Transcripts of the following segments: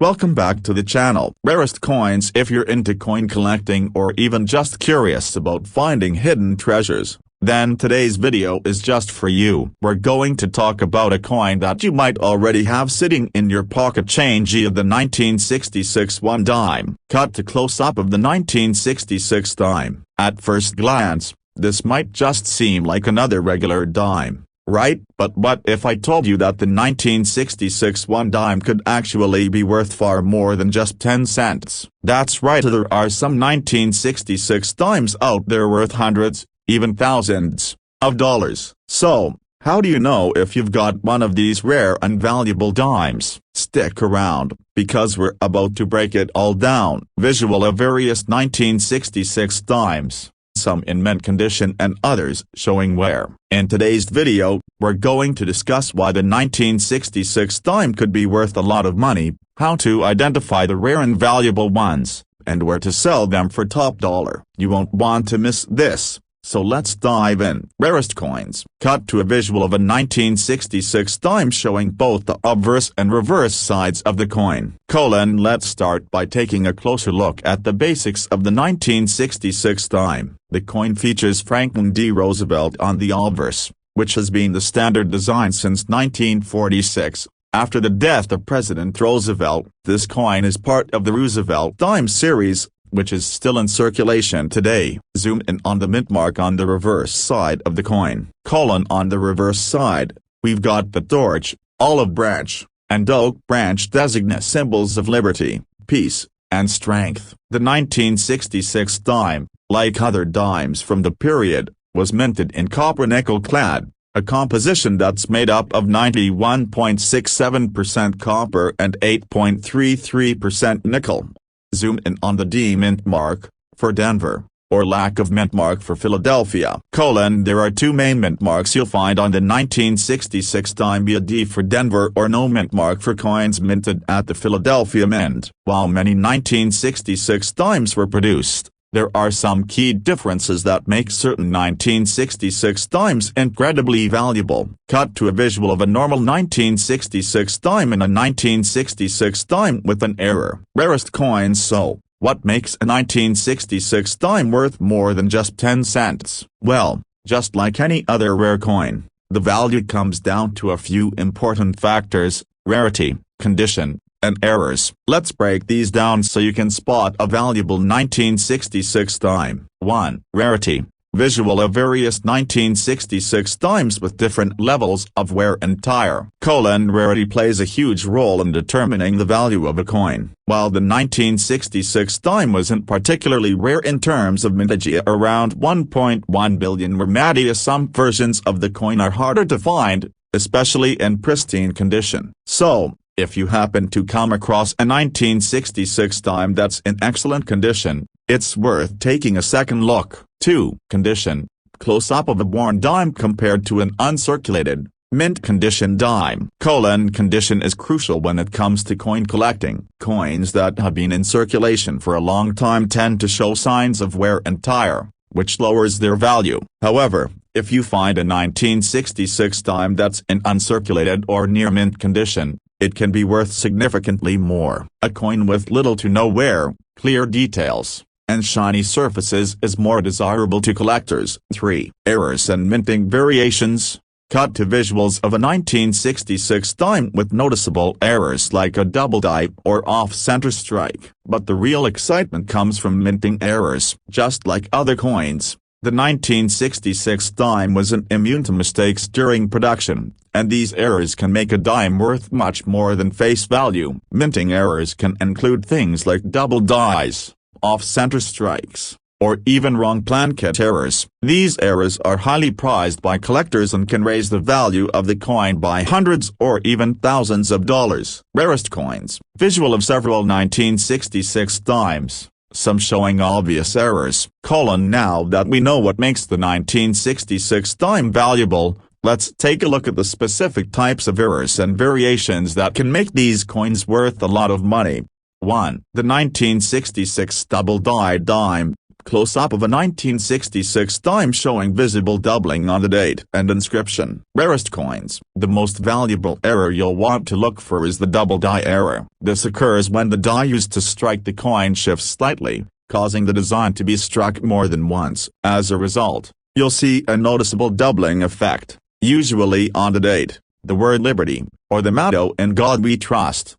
Welcome back to the channel. Rarest coins. If you're into coin collecting or even just curious about finding hidden treasures, then today's video is just for you. We're going to talk about a coin that you might already have sitting in your pocket. Change of the 1966 one dime. Cut to close-up of the 1966 dime. At first glance, this might just seem like another regular dime, right? But what if I told you that the 1966 one dime could actually be worth far more than just 10 cents? That's right, there are some 1966 dimes out there worth hundreds, even thousands, of dollars. So, how do you know if you've got one of these rare and valuable dimes? Stick around, because we're about to break it all down. Visual of various 1966 dimes, some in mint condition and others showing wear. In today's video, we're going to discuss why the 1966 dime could be worth a lot of money, how to identify the rare and valuable ones, and where to sell them for top dollar. You won't want to miss this. So let's dive in. Rarest coins. Cut to a visual of a 1966 dime showing both the obverse and reverse sides of the coin. Let's start by taking a closer look at the basics of the 1966 dime. The coin features Franklin D. Roosevelt on the obverse, which has been the standard design since 1946. After the death of President Roosevelt, this coin is part of the Roosevelt dime series, which is still in circulation today. Zoom in on the mint mark on the reverse side of the coin. On the reverse side, we've got the torch, olive branch, and oak branch designate symbols of liberty, peace, and strength. The 1966 dime, like other dimes from the period, was minted in copper nickel clad, a composition that's made up of 91.67% copper and 8.33% nickel. Zoom in on the D mint mark, for Denver, or lack of mint mark for Philadelphia. There are two main mint marks you'll find on the 1966 dime: a D for Denver or no mint mark for coins minted at the Philadelphia Mint. While many 1966 dimes were produced, there are some key differences that make certain 1966 dimes incredibly valuable. Cut to a visual of a normal 1966 dime and a 1966 dime with an error. Rarest coins. So, what makes a 1966 dime worth more than just 10 cents? Well, just like any other rare coin, the value comes down to a few important factors: rarity, condition, and errors. Let's break these down so you can spot a valuable 1966 dime. 1. Rarity. Visual of various 1966 dimes with different levels of wear and tear. Rarity plays a huge role in determining the value of a coin. While the 1966 dime wasn't particularly rare in terms of mintage, around 1.1 billion were made. Some versions of the coin are harder to find, especially in pristine condition. So, if you happen to come across a 1966 dime that's in excellent condition, it's worth taking a second look. 2. Condition. Close-up of a worn dime compared to an uncirculated, mint condition dime. Condition is crucial when it comes to coin collecting. Coins that have been in circulation for a long time tend to show signs of wear and tear, which lowers their value. However, if you find a 1966 dime that's in uncirculated or near mint condition, it can be worth significantly more. A coin with little to no wear, clear details, and shiny surfaces is more desirable to collectors. 3. Errors and minting variations. Cut to visuals of a 1966 dime with noticeable errors like a double die or off-center strike. But the real excitement comes from minting errors. Just like other coins, the 1966 dime wasn't immune to mistakes during production, and these errors can make a dime worth much more than face value. Minting errors can include things like double dies, off-center strikes, or even wrong planchet errors. These errors are highly prized by collectors and can raise the value of the coin by hundreds or even thousands of dollars. Rarest coins. Visual of several 1966 dimes, some showing obvious errors. Now that we know what makes the 1966 dime valuable, let's take a look at the specific types of errors and variations that can make these coins worth a lot of money. 1. The 1966 double die dime. Close-up of a 1966 dime showing visible doubling on the date and inscription. Rarest coins. The most valuable error you'll want to look for is the double die error. This occurs when the die used to strike the coin shifts slightly, causing the design to be struck more than once. As a result, you'll see a noticeable doubling effect, usually on the date, the word Liberty, or the motto "In God We Trust."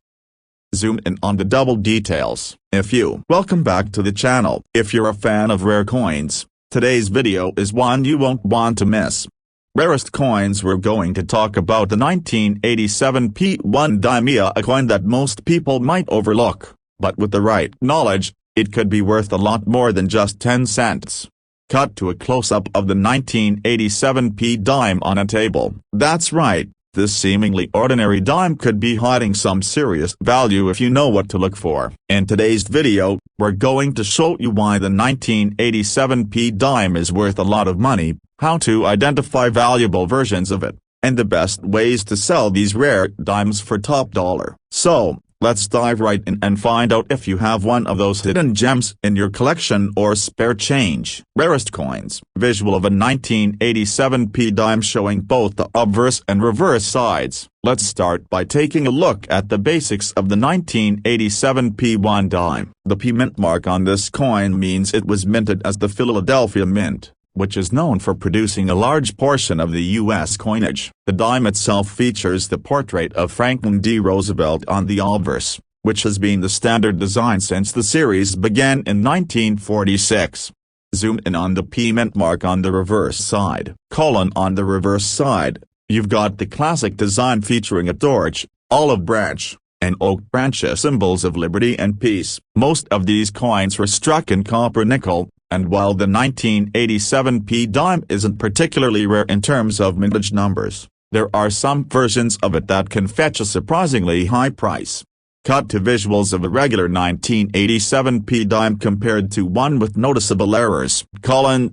Zoom in on the double details. Welcome back to the channel. If you're a fan of rare coins, today's video is one you won't want to miss. Rarest coins. We're going to talk about the 1987 P1 dime, a coin that most people might overlook, but with the right knowledge, it could be worth a lot more than just 10 cents. Cut to a close-up of the 1987 P dime on a table. That's right. This seemingly ordinary dime could be hiding some serious value if you know what to look for. In today's video, we're going to show you why the 1987 P dime is worth a lot of money, how to identify valuable versions of it, and the best ways to sell these rare dimes for top dollar. So, let's dive right in and find out if you have one of those hidden gems in your collection or spare change. Rarest coins. Visual of a 1987 P dime showing both the obverse and reverse sides. Let's start by taking a look at the basics of the 1987 P1 dime. The P mint mark on this coin means it was minted as the Philadelphia Mint, which is known for producing a large portion of the U.S. coinage. The dime itself features the portrait of Franklin D. Roosevelt on the obverse, which has been the standard design since the series began in 1946. Zoom in on the P mint mark on the reverse side. On the reverse side, you've got the classic design featuring a torch, olive branch, and oak branch, symbols of liberty and peace. Most of these coins were struck in copper nickel, and while the 1987 P dime isn't particularly rare in terms of mintage numbers, there are some versions of it that can fetch a surprisingly high price. Cut to visuals of a regular 1987 P dime compared to one with noticeable errors.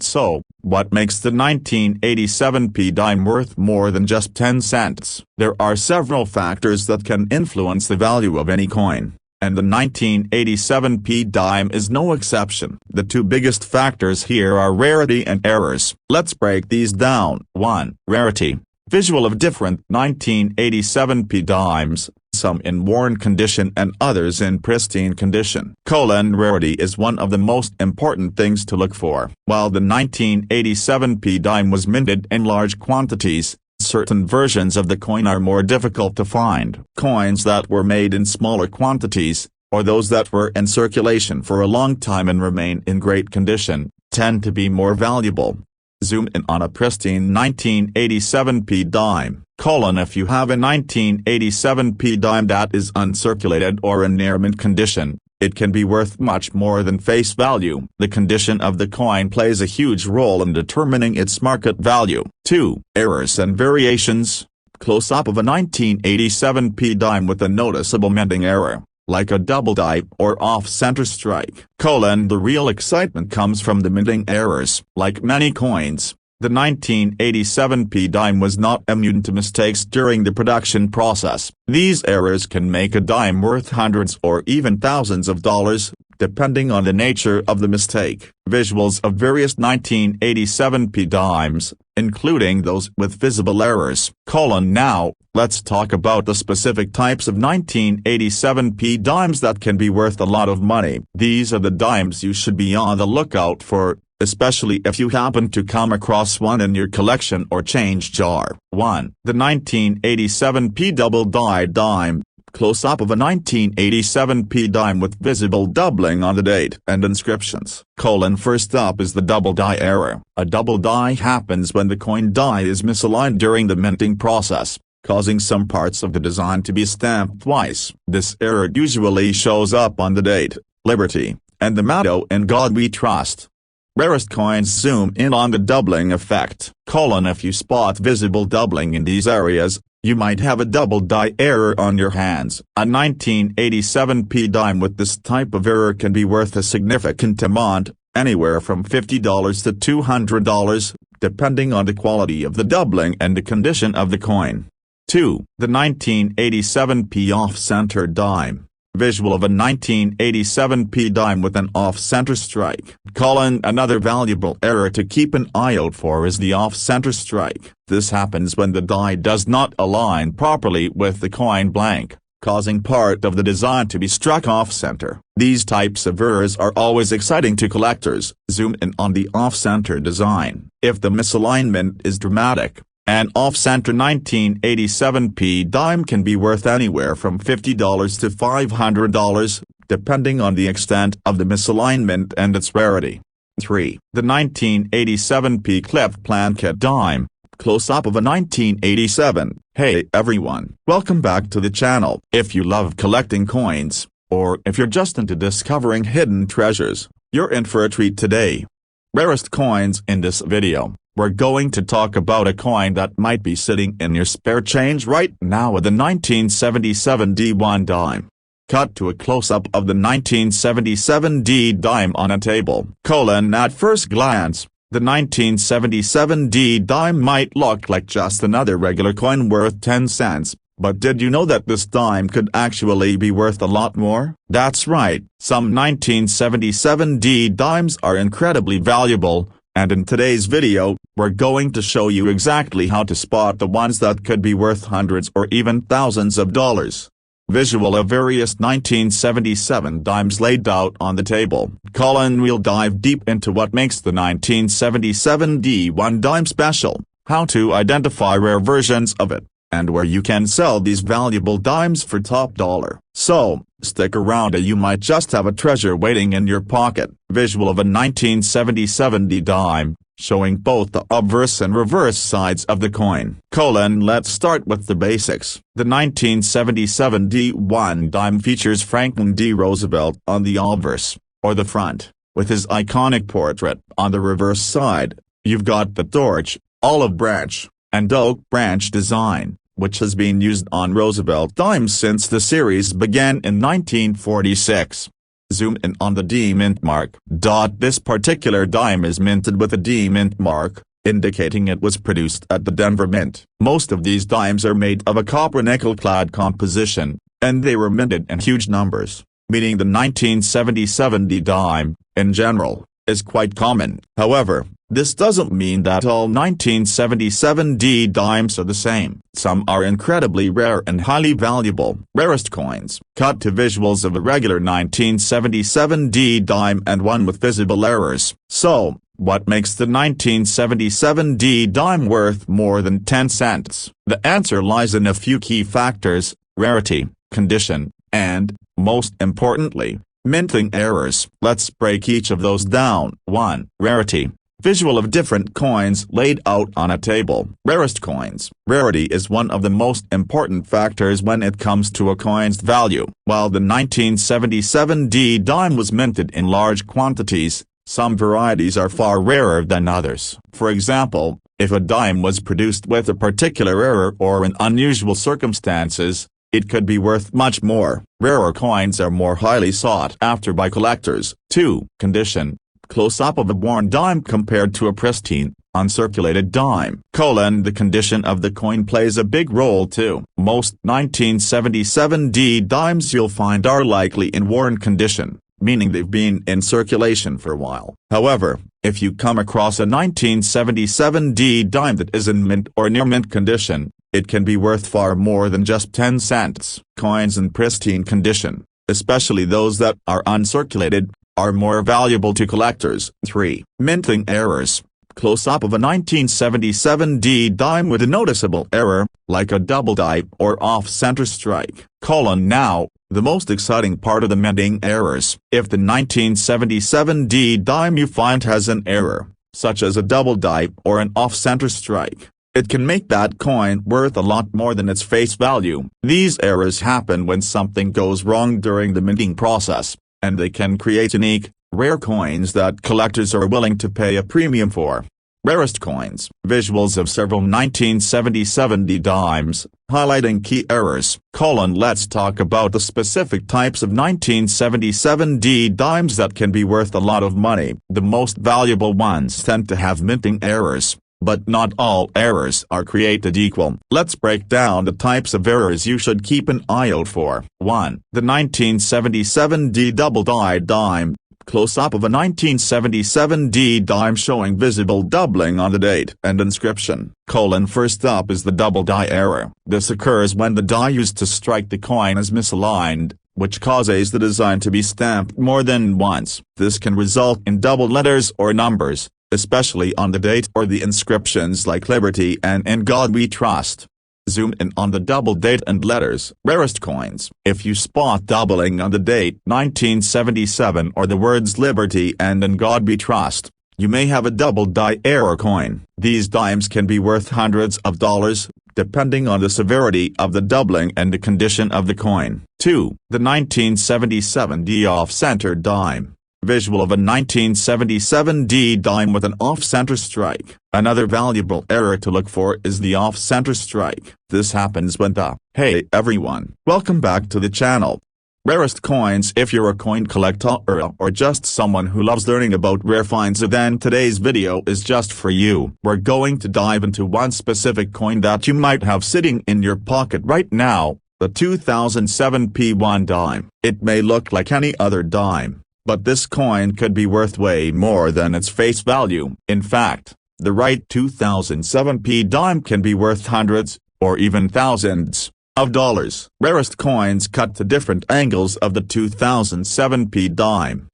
So, what makes the 1987 P dime worth more than just 10 cents? There are several factors that can influence the value of any coin, and the 1987 P dime is no exception. The two biggest factors here are rarity and errors. Let's break these down. 1. Rarity. Visual of different 1987 P dimes, some in worn condition and others in pristine condition. Rarity is one of the most important things to look for. While the 1987 P dime was minted in large quantities, certain versions of the coin are more difficult to find. Coins that were made in smaller quantities, or those that were in circulation for a long time and remain in great condition, tend to be more valuable. Zoom in on a pristine 1987 P dime. If you have a 1987 P dime that is uncirculated or in near mint condition, it can be worth much more than face value. The condition of the coin plays a huge role in determining its market value. 2. Errors and variations. Close-up of a 1987 P dime with a noticeable minting error, like a double die or off-center strike. The real excitement comes from the minting errors. Like many coins, the 1987 P dime was not immune to mistakes during the production process. These errors can make a dime worth hundreds or even thousands of dollars, depending on the nature of the mistake. Visuals of various 1987 P dimes, including those with visible errors. Now, let's talk about the specific types of 1987 P dimes that can be worth a lot of money. These are the dimes you should be on the lookout for, especially if you happen to come across one in your collection or change jar. 1. The 1987 P double die dime. Close-up of a 1987 P dime with visible doubling on the date and inscriptions. First up is the double die error. A double die happens when the coin die is misaligned during the minting process, causing some parts of the design to be stamped twice. This error usually shows up on the date, Liberty, and the motto "In God We Trust." Rarest coins. Zoom in on the doubling effect. If you spot visible doubling in these areas, you might have a double die error on your hands. A 1987 P dime with this type of error can be worth a significant amount, anywhere from $50 to $200, depending on the quality of the doubling and the condition of the coin. 2. The 1987 P off-center dime. Visual of a 1987 P dime with an off-center strike. Another valuable error to keep an eye out for is the off-center strike. This happens when the die does not align properly with the coin blank, causing part of the design to be struck off-center. These types of errors are always exciting to collectors. Zoom in on the off-center design. If the misalignment is dramatic, an off-center 1987 P dime can be worth anywhere from $50 to $500, depending on the extent of the misalignment and its rarity. 3. The 1987 P cleft planchet dime. Close-up of a 1987. Hey everyone, welcome back to the channel. If you love collecting coins, or if you're just into discovering hidden treasures, you're in for a treat today. Rarest coins. In this video, we're going to talk about a coin that might be sitting in your spare change right now with the 1977 D1 dime. Cut to a close-up of the 1977 D dime on a table. At first glance, the 1977 D dime might look like just another regular coin worth 10 cents, but did you know that this dime could actually be worth a lot more? That's right, some 1977 D dimes are incredibly valuable, and in today's video, we're going to show you exactly how to spot the ones that could be worth hundreds or even thousands of dollars. Visual of various 1977 dimes laid out on the table. We'll dive deep into what makes the 1977 D1 dime special, how to identify rare versions of it, and where you can sell these valuable dimes for top dollar. So, stick around or you might just have a treasure waiting in your pocket. Visual of a 1977 D dime, showing both the obverse and reverse sides of the coin. Let's start with the basics. The 1977 D1 dime features Franklin D. Roosevelt on the obverse, or the front, with his iconic portrait. On the reverse side, you've got the torch, olive branch, and oak branch design, which has been used on Roosevelt dimes since the series began in 1946. Zoom in on the D mint mark. This particular dime is minted with a D mint mark, indicating it was produced at the Denver Mint. Most of these dimes are made of a copper nickel-clad composition, and they were minted in huge numbers, meaning the 1977 D dime, in general, is quite common. However, this doesn't mean that all 1977 D dimes are the same. Some are incredibly rare and highly valuable. Rarest coins. Cut to visuals of a regular 1977 D dime and one with visible errors. So, what makes the 1977 D dime worth more than 10 cents? The answer lies in a few key factors: rarity, condition, and, most importantly, minting errors. Let's break each of those down. 1. Rarity. Visual of different coins laid out on a table. Rarest coins. Rarity is one of the most important factors when it comes to a coin's value. While the 1977 D dime was minted in large quantities, some varieties are far rarer than others. For example, if a dime was produced with a particular error or in unusual circumstances, it could be worth much more. Rarer coins are more highly sought after by collectors. 2. Condition. Close-up of a worn dime compared to a pristine, uncirculated dime. The condition of the coin plays a big role too. Most 1977 D dimes you'll find are likely in worn condition, meaning they've been in circulation for a while. However, if you come across a 1977 D dime that is in mint or near mint condition, it can be worth far more than just 10 cents. Coins in pristine condition, especially those that are uncirculated, are more valuable to collectors. 3. Minting errors. Close-up of a 1977 D dime with a noticeable error, like a double dime or off-center strike. Now, the most exciting part of the minting errors. If the 1977 D dime you find has an error, such as a double dime or an off-center strike, it can make that coin worth a lot more than its face value. These errors happen when something goes wrong during the minting process, and they can create unique, rare coins that collectors are willing to pay a premium for. Rarest coins. Visuals of several 1977 D dimes, highlighting key errors. Let's talk about the specific types of 1977 D dimes that can be worth a lot of money. The most valuable ones tend to have minting errors, But not all errors are created equal. Let's break down the types of errors you should keep an eye out for. 1. The 1977D double-dyed dime. Close-up of a 1977D dime showing visible doubling on the date and inscription. First up is the double die error. This occurs when the die used to strike the coin is misaligned, which causes the design to be stamped more than once. This can result in double letters or numbers, especially on the date or the inscriptions like Liberty and In God We Trust. Zoom in on the double date and letters. Rarest coins. If you spot doubling on the date 1977 or the words Liberty and In God We Trust, you may have a double die error coin. These dimes can be worth hundreds of dollars, depending on the severity of the doubling and the condition of the coin. 2. The 1977D off-center dime. Visual of a 1977D dime with an off-center strike. Another valuable error to look for is the off-center strike. This happens when the "Hey everyone, welcome back to the channel. Rarest coins." If you're a coin collector or just someone who loves learning about rare finds, then today's video is just for you. We're going to dive into one specific coin that you might have sitting in your pocket right now, the 2007 P1 dime. It may look like any other dime, but this coin could be worth way more than its face value. In fact, the right 2007 P dime can be worth hundreds, or even thousands, of dollars. Rarest coins cut to different angles of the 2007 P dime.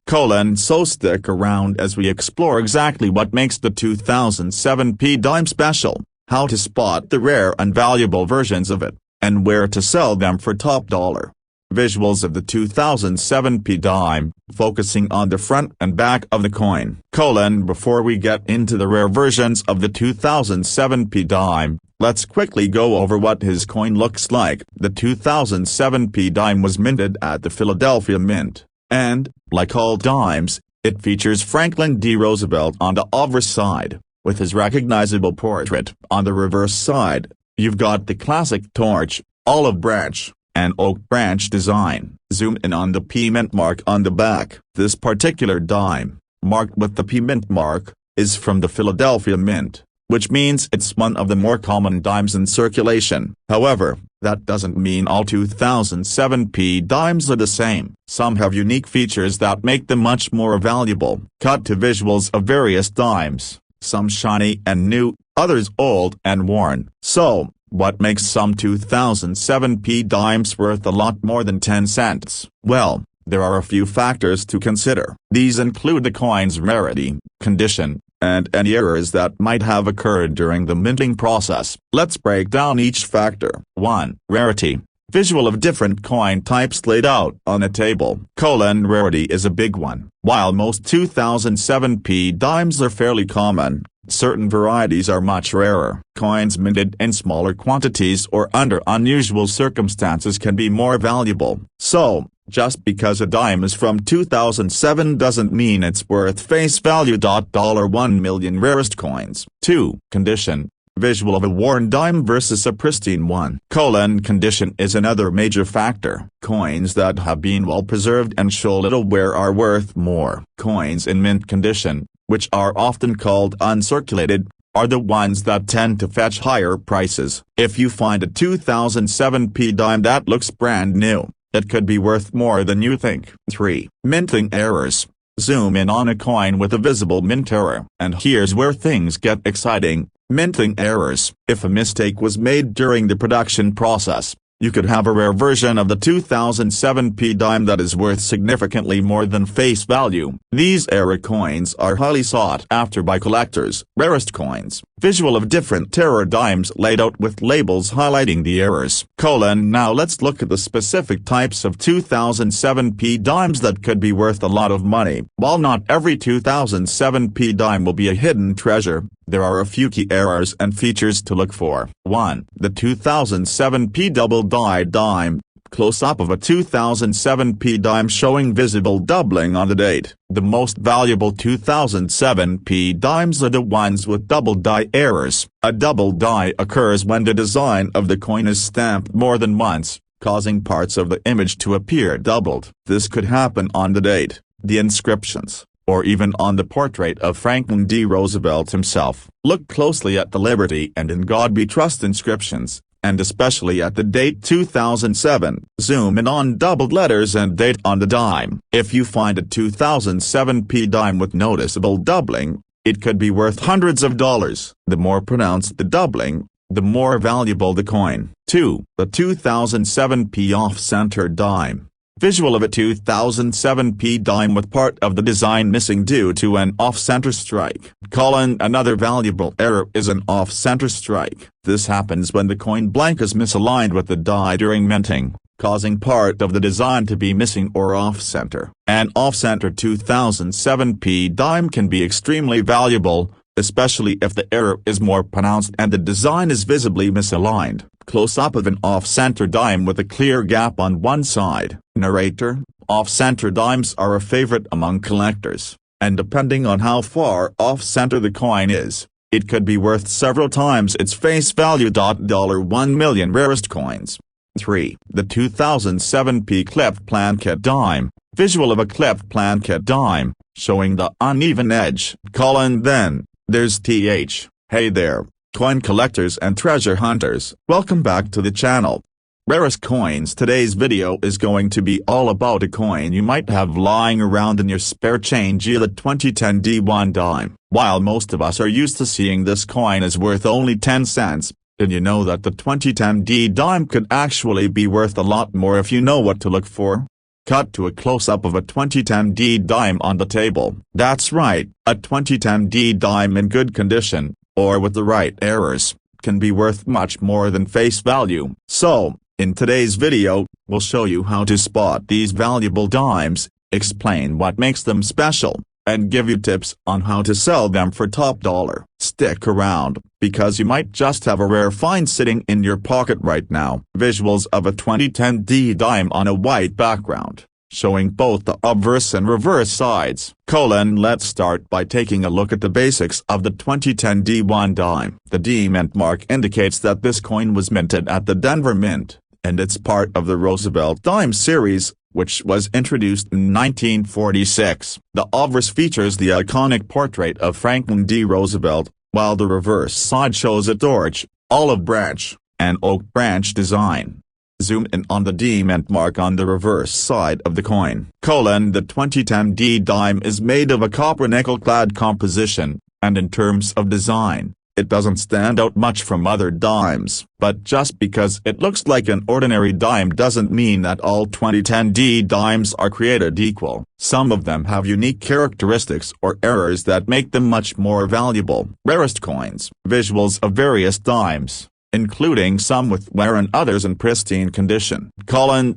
So stick around as we explore exactly what makes the 2007 P dime special, how to spot the rare and valuable versions of it, and where to sell them for top dollar. Visuals of the 2007 P dime, focusing on the front and back of the coin. Before we get into the rare versions of the 2007 P dime, let's quickly go over what his coin looks like. The 2007 P dime was minted at the Philadelphia Mint, and, like all dimes, it features Franklin D. Roosevelt on the obverse side, with his recognizable portrait. On the reverse side, you've got the classic torch, olive branch, and oak branch design. Zoom in on the P mint mark on the back. This particular dime, marked with the P mint mark, is from the Philadelphia Mint, which means it's one of the more common dimes in circulation. However, that doesn't mean all 2007 P dimes are the same. Some have unique features that make them much more valuable. Cut to visuals of various dimes, some shiny and new, others old and worn. So, what makes some 2007 P dimes worth a lot more than 10 cents? Well, there are a few factors to consider. These include the coin's rarity, condition, and any errors that might have occurred during the minting process. Let's break down each factor. 1. Rarity. Visual of different coin types laid out on a table. Rarity is a big one. While most 2007 P dimes are fairly common, certain varieties are much rarer. Coins minted in smaller quantities or under unusual circumstances can be more valuable. So, just because a dime is from 2007 doesn't mean it's worth face value. $1 million rarest coins. 2. Condition. Visual of a worn dime versus a pristine one. Condition is another major factor. Coins that have been well preserved and show little wear are worth more. Coins in mint condition, which are often called uncirculated, are the ones that tend to fetch higher prices. If you find a 2007 P dime that looks brand new, it could be worth more than you think. 3. Minting errors. Zoom in on a coin with a visible mint error. And here's where things get exciting. Minting errors. If a mistake was made during the production process, you could have a rare version of the 2007 P dime that is worth significantly more than face value. These error coins are highly sought after by collectors. Rarest coins. Visual of different error dimes laid out with labels highlighting the errors. Now let's look at the specific types of 2007 P dimes that could be worth a lot of money. While not every 2007 P dime will be a hidden treasure, there are a few key errors and features to look for. 1. The 2007 P double-dyed dime. Close-up of a 2007 P dime showing visible doubling on the date. The most valuable 2007 P dimes are the ones with double die errors. A double die occurs when the design of the coin is stamped more than once, causing parts of the image to appear doubled. This could happen on the date, the inscriptions, or even on the portrait of Franklin D. Roosevelt himself. Look closely at the Liberty and In God We Trust inscriptions, and especially at the date 2007. Zoom in on doubled letters and date on the dime. If you find a 2007 dime with noticeable doubling, it could be worth hundreds of dollars. The more pronounced the doubling, the more valuable the coin. 2. The 2007 off-center dime. Visual of a 2007 dime with part of the design missing due to an off-center strike. Another valuable error is an off-center strike. This happens when the coin blank is misaligned with the die during minting, causing part of the design to be missing or off-center. An off-center 2007 dime can be extremely valuable, especially if the error is more pronounced and the design is visibly misaligned. Close-up of an off-center dime with a clear gap on one side. Narrator: off-center dimes are a favorite among collectors, and depending on how far off-center the coin is, it could be worth several times its face value. $1 million rarest coins. 3. The 2007 clipped planchet dime. Visual of a clipped planchet dime, showing the uneven edge. Then, there's TH. Hey there, coin collectors and treasure hunters. Welcome back to the channel. Rarest coins. Today's video is going to be all about a coin you might have lying around in your spare change. The 2010 D1 dime. While most of us are used to seeing this coin as worth only 10 cents, did you know that the 2010 D dime could actually be worth a lot more if you know what to look for? Cut to a close-up of a 2010 D dime on the table. That's right, a 2010 D dime in good condition, or with the right errors, can be worth much more than face value. So, in today's video, we'll show you how to spot these valuable dimes, explain what makes them special, and give you tips on how to sell them for top dollar. Stick around, because you might just have a rare find sitting in your pocket right now. Visuals of a 2010 D dime on a white background, showing both the obverse and reverse sides. Let's start by taking a look at the basics of the 2010 D1 dime. The D mint mark indicates that this coin was minted at the Denver Mint, and it's part of the Roosevelt dime series, which was introduced in 1946. The obverse features the iconic portrait of Franklin D. Roosevelt, while the reverse side shows a torch, olive branch, and oak branch design. Zoom in on the D mint mark on the reverse side of the coin. The 2010 D dime is made of a copper nickel-clad composition, and in terms of design, it doesn't stand out much from other dimes. But just because it looks like an ordinary dime doesn't mean that all 2010 D dimes are created equal. Some of them have unique characteristics or errors that make them much more valuable. Rarest coins. Visuals of various dimes, including some with wear and others in pristine condition.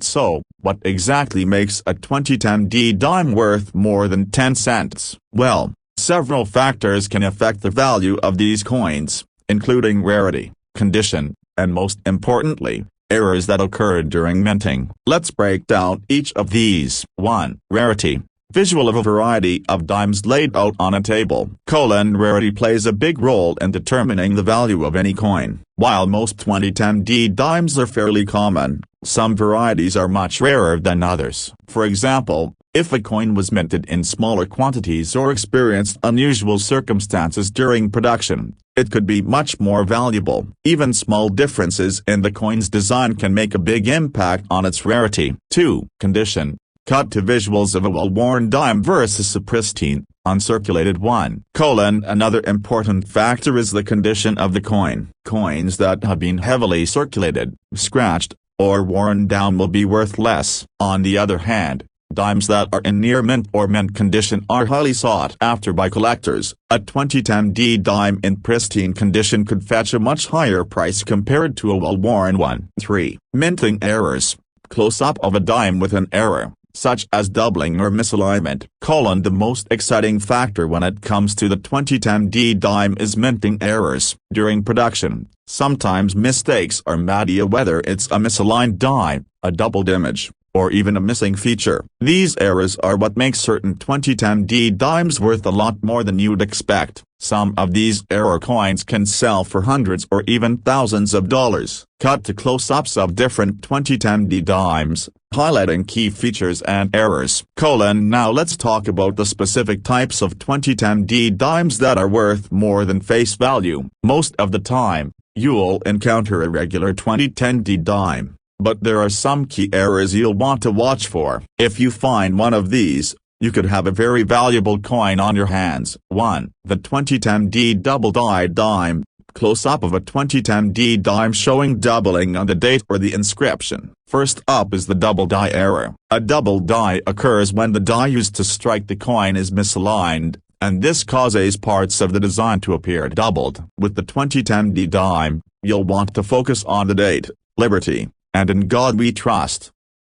So, what exactly makes a 2010 D dime worth more than 10 cents? Well, several factors can affect the value of these coins, including rarity, condition, and most importantly, errors that occurred during minting. Let's break down each of these. 1. Rarity. Visual of a variety of dimes laid out on a table. Rarity plays a big role in determining the value of any coin. While most 2010 D dimes are fairly common, some varieties are much rarer than others. For example, if a coin was minted in smaller quantities or experienced unusual circumstances during production, it could be much more valuable. Even small differences in the coin's design can make a big impact on its rarity. 2. Condition. Cut to visuals of a well-worn dime versus a pristine, uncirculated one. Another important factor is the condition of the coin. Coins that have been heavily circulated, scratched, or worn down will be worth less. On the other hand, dimes that are in near mint or mint condition are highly sought after by collectors. A 2010 D dime in pristine condition could fetch a much higher price compared to a well-worn one. 3. Minting errors. Close-up of a dime with an error, such as doubling or misalignment. The most exciting factor when it comes to the 2010 D dime is minting errors. During production, sometimes mistakes are made whether it's a misaligned die, a doubled image, or even a missing feature. These errors are what makes certain 2010D dimes worth a lot more than you'd expect. Some of these error coins can sell for hundreds or even thousands of dollars. Cut to close-ups of different 2010D dimes, highlighting key features and errors. Now let's talk about the specific types of 2010D dimes that are worth more than face value. Most of the time, you'll encounter a regular 2010D dime, but there are some key errors you'll want to watch for. If you find one of these, you could have a very valuable coin on your hands. 1. The 2010D double-die dime. Close-up of a 2010D dime showing doubling on the date or the inscription. First up is the double die error. A double die occurs when the die used to strike the coin is misaligned, and this causes parts of the design to appear doubled. With the 2010D dime, you'll want to focus on the date, Liberty, and In God We Trust.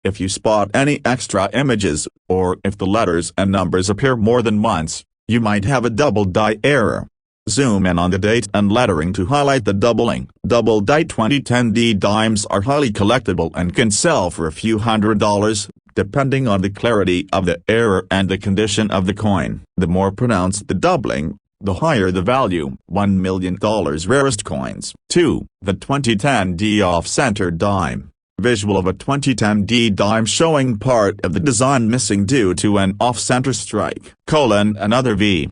If you spot any extra images, or if the letters and numbers appear more than once, you might have a double die error. Zoom in on the date and lettering to highlight the doubling. Double die 2010D dimes are highly collectible and can sell for a few $100s, depending on the clarity of the error and the condition of the coin. The more pronounced the doubling, the higher the value. $1 million rarest coins. 2. The 2010D off-center dime. Visual of a 2010D dime showing part of the design missing due to an off-center strike. Another V.